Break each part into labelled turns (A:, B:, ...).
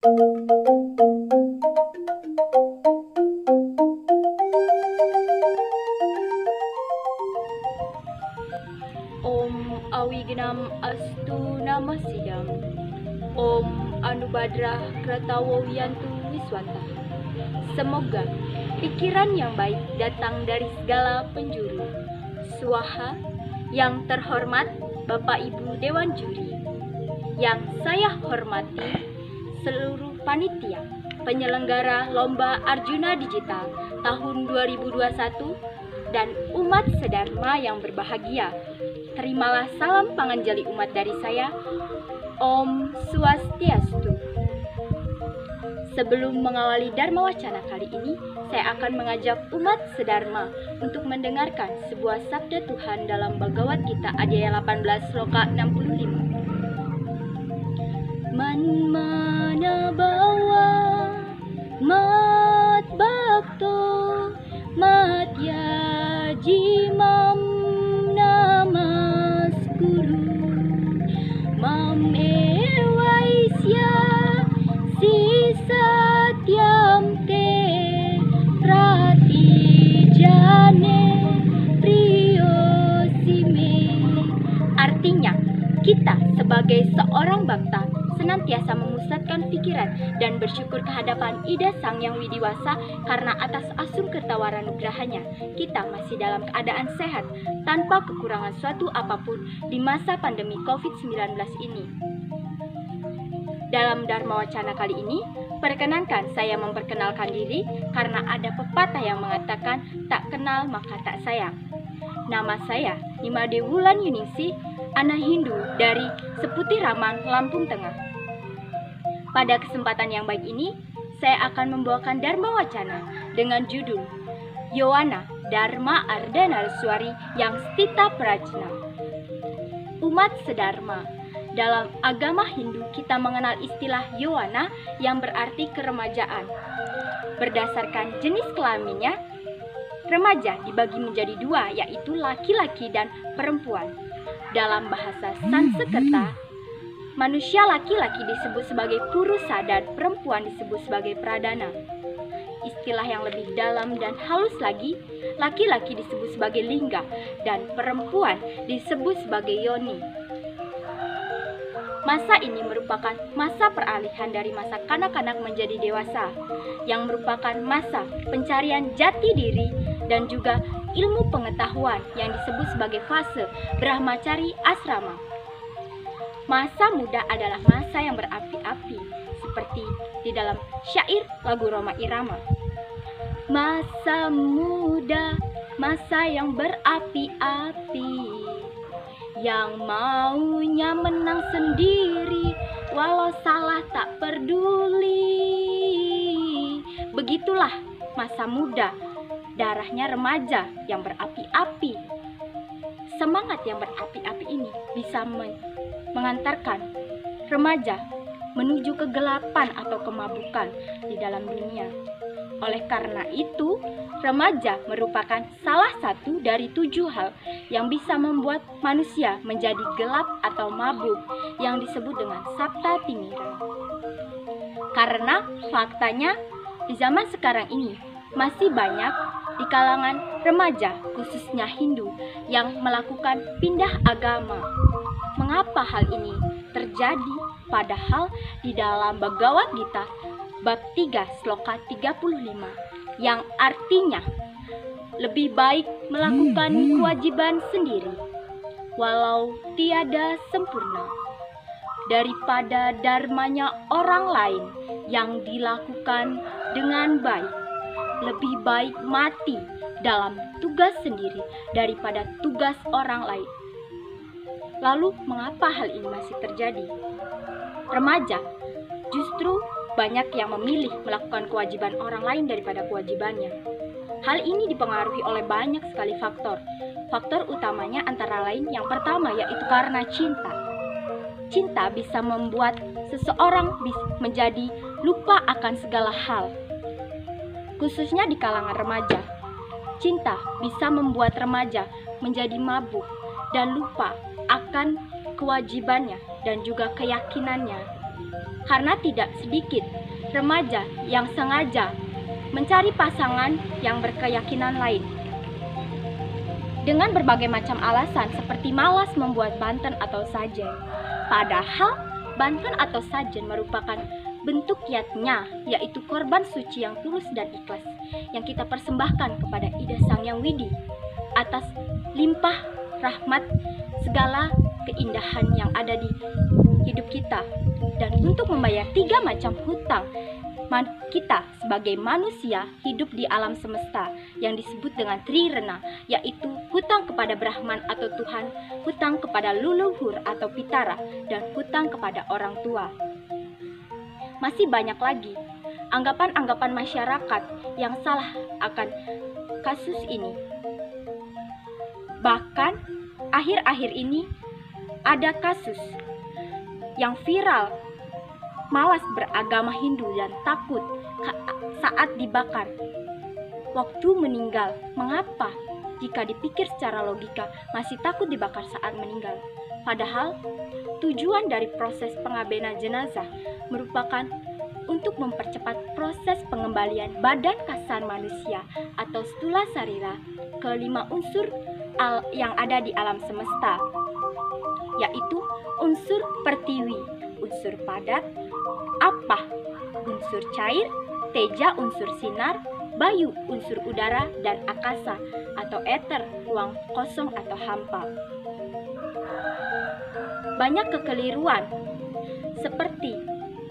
A: Om Awignam Astu Namasidam. Om Anubadrah Kratawowiyantu Wiswata. Semoga pikiran yang baik datang dari segala penjuru. Swaha. Yang terhormat Bapak Ibu Dewan Juri, yang saya hormati seluruh panitia penyelenggara Lomba Arjuna Digital tahun 2021 dan umat sedharma yang berbahagia. Terimalah salam panganjali umat dari saya, Om Swastiastu. Sebelum mengawali Dharma Wacana kali ini, saya akan mengajak umat sedharma untuk mendengarkan sebuah sabda Tuhan dalam Bhagavad Gita Adhyaya 18 Sloka 65. Manmana bawa mat bhakto mat yajimam namas guru mam evaisya si satyam te pratijane priyosime. Artinya, kita sebagai seorang bhakta senantiasa memusatkan pikiran dan bersyukur kehadapan Ida Sang Yang Widiwasa karena atas asung kertawara nugrahanya kita masih dalam keadaan sehat tanpa kekurangan suatu apapun di masa pandemi COVID-19 ini. Dalam Dharma Wacana kali ini, perkenankan saya memperkenalkan diri karena ada pepatah yang mengatakan tak kenal maka tak sayang. Nama saya Nimade Wulan Yuningsih, anak Hindu dari Seputiraman, Lampung Tengah. Pada kesempatan yang baik ini, saya akan membawakan Dharma Wacana dengan judul Yowana Dharma Ardhanaraswari yang Stita Prajna. Umat sedharma, dalam agama Hindu kita mengenal istilah Yowana yang berarti keremajaan. Berdasarkan jenis kelaminnya, remaja dibagi menjadi dua, yaitu laki-laki dan perempuan. Dalam bahasa Sanskerta, manusia laki-laki disebut sebagai Purusa dan perempuan disebut sebagai Pradana. Istilah yang lebih dalam dan halus lagi, laki-laki disebut sebagai Lingga dan perempuan disebut sebagai Yoni. Masa ini merupakan masa peralihan dari masa kanak-kanak menjadi dewasa, yang merupakan masa pencarian jati diri dan juga ilmu pengetahuan yang disebut sebagai fase Brahmacari Asrama. Masa muda adalah masa yang berapi-api, seperti di dalam syair lagu Roma Irama. Masa muda, masa yang berapi-api, yang maunya menang sendiri, walau salah tak peduli. Begitulah masa muda, darahnya remaja yang berapi-api. Semangat yang berapi-api ini bisa mengantarkan remaja menuju kegelapan atau kemabukan di dalam dunia. Oleh karena itu, remaja merupakan salah satu dari 7 hal yang bisa membuat manusia menjadi gelap atau mabuk yang disebut dengan Sapta Timira. Karena faktanya di zaman sekarang ini masih banyak di kalangan remaja, khususnya Hindu, yang melakukan pindah agama. Mengapa hal ini terjadi? Padahal di dalam Bhagavad Gita bab 3 sloka 35 yang artinya lebih baik melakukan kewajiban sendiri walau tiada sempurna daripada dharmanya orang lain yang dilakukan dengan baik. Lebih baik mati dalam tugas sendiri daripada tugas orang lain. Lalu mengapa hal ini masih terjadi? Remaja justru banyak yang memilih melakukan kewajiban orang lain daripada kewajibannya. Hal ini dipengaruhi oleh banyak sekali faktor. Faktor utamanya antara lain yang pertama yaitu karena cinta. Cinta bisa membuat seseorang menjadi lupa akan segala hal. Khususnya di kalangan remaja. Cinta bisa membuat remaja menjadi mabuk dan lupa akan kewajibannya dan juga keyakinannya. Karena tidak sedikit remaja yang sengaja mencari pasangan yang berkeyakinan lain. Dengan berbagai macam alasan seperti malas membuat banten atau sajen. Padahal banten atau sajen merupakan bentuk yatnya, yaitu korban suci yang tulus dan ikhlas yang kita persembahkan kepada Ida Sang Yang Widi atas limpah rahmat segala keindahan yang ada di hidup kita, dan untuk membayar 3 macam hutang kita sebagai manusia hidup di alam semesta yang disebut dengan Trirena, yaitu hutang kepada Brahman atau Tuhan, hutang kepada leluhur atau Pitara, dan hutang kepada orang tua. Masih banyak lagi anggapan-anggapan masyarakat yang salah akan kasus ini. Bahkan akhir-akhir ini ada kasus yang viral, malas beragama Hindu dan takut saat dibakar waktu meninggal. Mengapa jika dipikir secara logika masih takut dibakar saat meninggal? Padahal tujuan dari proses pengabenan jenazah merupakan untuk mempercepat proses pengembalian badan kasar manusia atau stula sarira ke 5 unsur yang ada di alam semesta, yaitu unsur pertiwi, unsur padat, apah, unsur cair, teja, unsur sinar, bayu, unsur udara, dan akasa atau eter, ruang kosong atau hampa. Banyak kekeliruan, seperti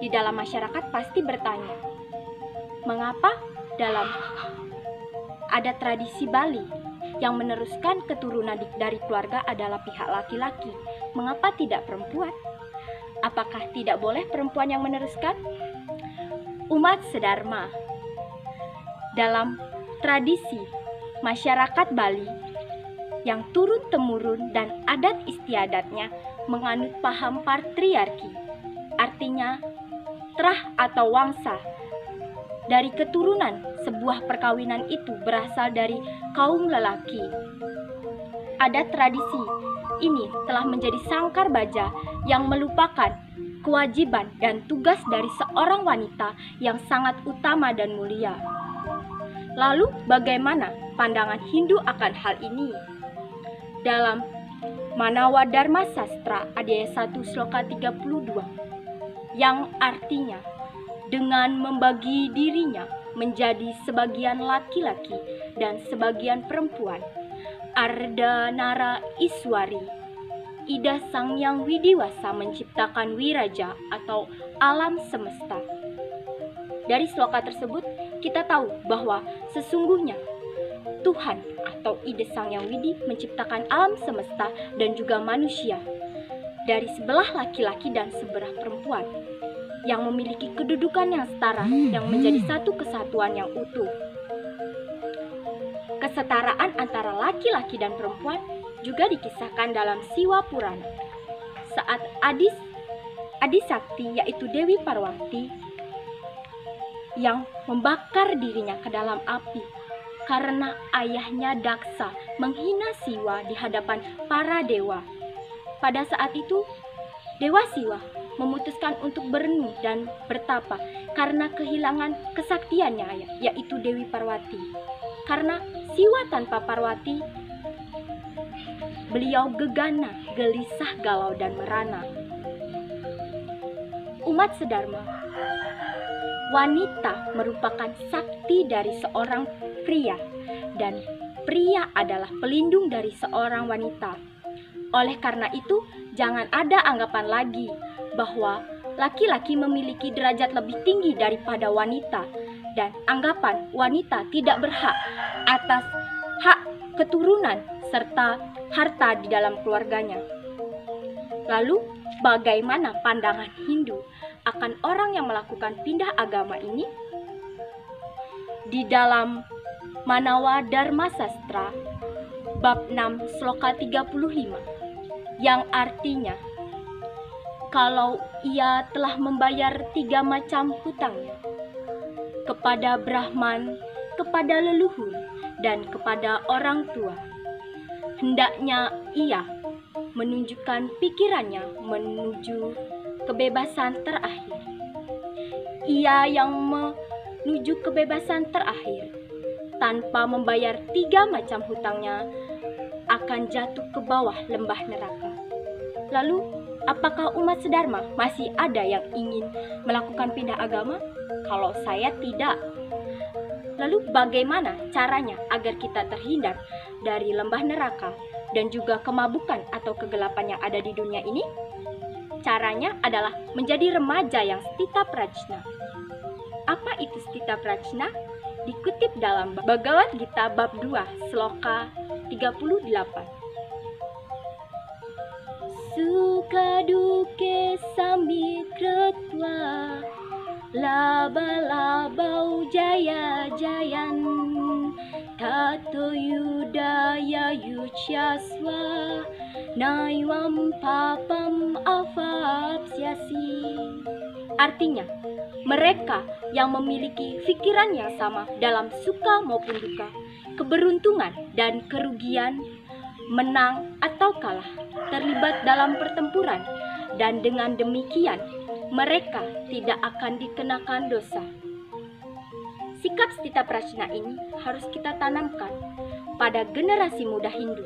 A: di dalam masyarakat pasti bertanya, mengapa dalam ada tradisi Bali yang meneruskan keturunan dari keluarga adalah pihak laki-laki, mengapa tidak perempuan? Apakah tidak boleh perempuan yang meneruskan? Umat sedharma, dalam tradisi masyarakat Bali yang turun-temurun dan adat istiadatnya menganut paham patriarki, artinya terah atau wangsa. Dari keturunan, sebuah perkawinan itu berasal dari kaum lelaki. Adat tradisi ini telah menjadi sangkar baja yang melupakan kewajiban dan tugas dari seorang wanita yang sangat utama dan mulia. Lalu bagaimana pandangan Hindu akan hal ini? Dalam Manawa Dharma Sastra Adhyaya 1 Sloka 32, yang artinya dengan membagi dirinya menjadi sebagian laki-laki dan sebagian perempuan, Arda Nara Iswari, Ida Sang Yang Widiwasa menciptakan wiraja atau alam semesta. Dari sloka tersebut kita tahu bahwa sesungguhnya Tuhan atau Ida Sang Yang Widi menciptakan alam semesta dan juga manusia dari sebelah laki-laki dan sebelah perempuan yang memiliki kedudukan yang setara, yang menjadi satu kesatuan yang utuh. Kesetaraan antara laki-laki dan perempuan juga dikisahkan dalam Siwa Purana. Saat Adisakti, yaitu Dewi Parwati, yang membakar dirinya ke dalam api karena ayahnya Daksa menghina Siwa di hadapan para dewa. Pada saat itu, Dewa Siwa memutuskan untuk berenung dan bertapa karena kehilangan kesaktiannya, yaitu Dewi Parwati. Karena Siwa tanpa Parwati, beliau gegana, gelisah, galau, dan merana. Umat sedharma, wanita merupakan sakti dari seorang pria, dan pria adalah pelindung dari seorang wanita. Oleh karena itu, jangan ada anggapan lagi bahwa laki-laki memiliki derajat lebih tinggi daripada wanita, dan anggapan wanita tidak berhak atas hak keturunan serta harta di dalam keluarganya. Lalu, bagaimana pandangan Hindu akan orang yang melakukan pindah agama ini? Di dalam Manawa Dharma Sastra bab 6 sloka 35, yang artinya kalau ia telah membayar 3 macam hutangnya kepada Brahman, kepada leluhur, dan kepada orang tua, hendaknya ia menunjukkan pikirannya menuju kebebasan terakhir. Ia yang menuju kebebasan terakhir tanpa membayar 3 macam hutangnya akan jatuh ke bawah lembah neraka. Lalu, apakah umat sedharma masih ada yang ingin melakukan pindah agama? Kalau saya tidak. Lalu bagaimana caranya agar kita terhindar dari lembah neraka dan juga kemabukan atau kegelapan yang ada di dunia ini? Caranya adalah menjadi remaja yang stita prajna. Apa itu stita prajna? Dikutip dalam Bhagavad Gita bab 2 sloka 38. Sukha dukke samikritva laba-labau jaya jayan tato yudaya yucyaswa naivam papam avapsyasi. Artinya, mereka yang memiliki pikiran yang sama dalam suka maupun duka, keberuntungan dan kerugian, menang atau kalah, terlibat dalam pertempuran, dan dengan demikian mereka tidak akan dikenakan dosa. Sikap stita prajna ini harus kita tanamkan pada generasi muda Hindu.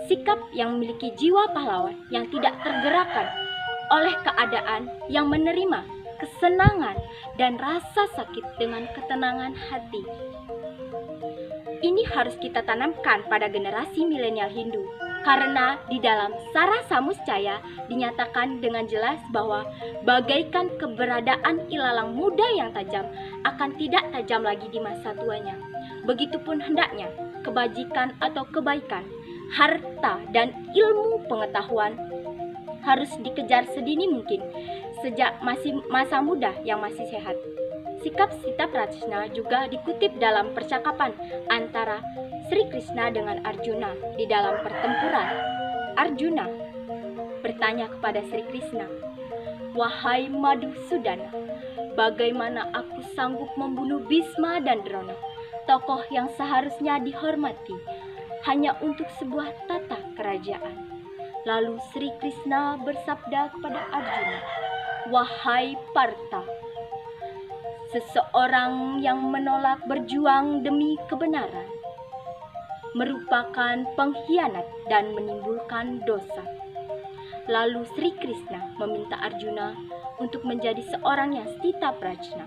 A: Sikap yang memiliki jiwa pahlawan yang tidak tergerakkan oleh keadaan, yang menerima kesenangan dan rasa sakit dengan ketenangan hati. Ini harus kita tanamkan pada generasi milenial Hindu, karena di dalam Sara Samuscaya dinyatakan dengan jelas bahwa bagaikan keberadaan ilalang muda yang tajam akan tidak tajam lagi di masa tuanya. Begitupun hendaknya kebajikan atau kebaikan, harta dan ilmu pengetahuan harus dikejar sedini mungkin sejak masih masa muda yang masih sehat. Sikap stita prajna juga dikutip dalam percakapan antara Sri Krishna dengan Arjuna di dalam pertempuran. Arjuna bertanya kepada Sri Krishna, "Wahai Madhusudana, bagaimana aku sanggup membunuh Bhisma dan Drona, tokoh yang seharusnya dihormati, hanya untuk sebuah tata kerajaan?" Lalu Sri Krishna bersabda kepada Arjuna, "Wahai Partha, seseorang yang menolak berjuang demi kebenaran merupakan pengkhianat dan menimbulkan dosa." Lalu Sri Krishna meminta Arjuna untuk menjadi seorang yang stita prajna.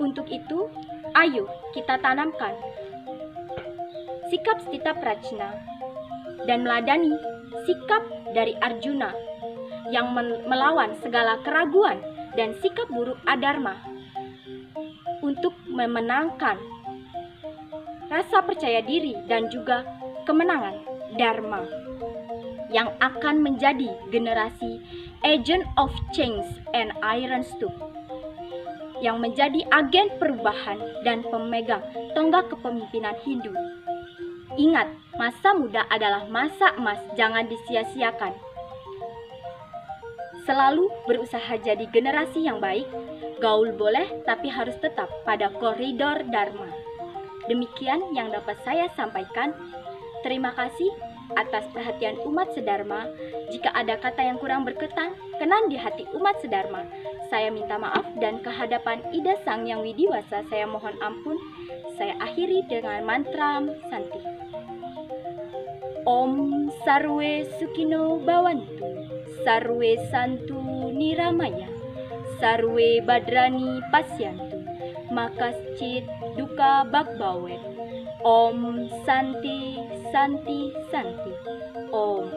A: Untuk itu, ayo kita tanamkan sikap stita prajna dan meladani sikap dari Arjuna yang melawan segala keraguan dan sikap buruk adharma untuk memenangkan rasa percaya diri dan juga kemenangan dharma yang akan menjadi generasi agent of change and iron stone yang menjadi agen perubahan dan pemegang tonggak kepemimpinan Hindu. Ingat, masa muda adalah masa emas, jangan disia-siakan. Selalu berusaha jadi generasi yang baik, gaul boleh tapi harus tetap pada koridor dharma. Demikian yang dapat saya sampaikan. Terima kasih atas perhatian umat sedharma. Jika ada kata yang kurang berkenan di hati umat sedharma, saya minta maaf dan kehadapan Ida Sang Yang Widiwasa saya mohon ampun. Saya akhiri dengan mantra Santi. Om Sarwe Sukino Bhavantu, Sarwe Santu Niramaya, Sarwe Badrani Pasyantu, Makaschit Duka Bhagbavet. Om Santi Santi Santi. Om.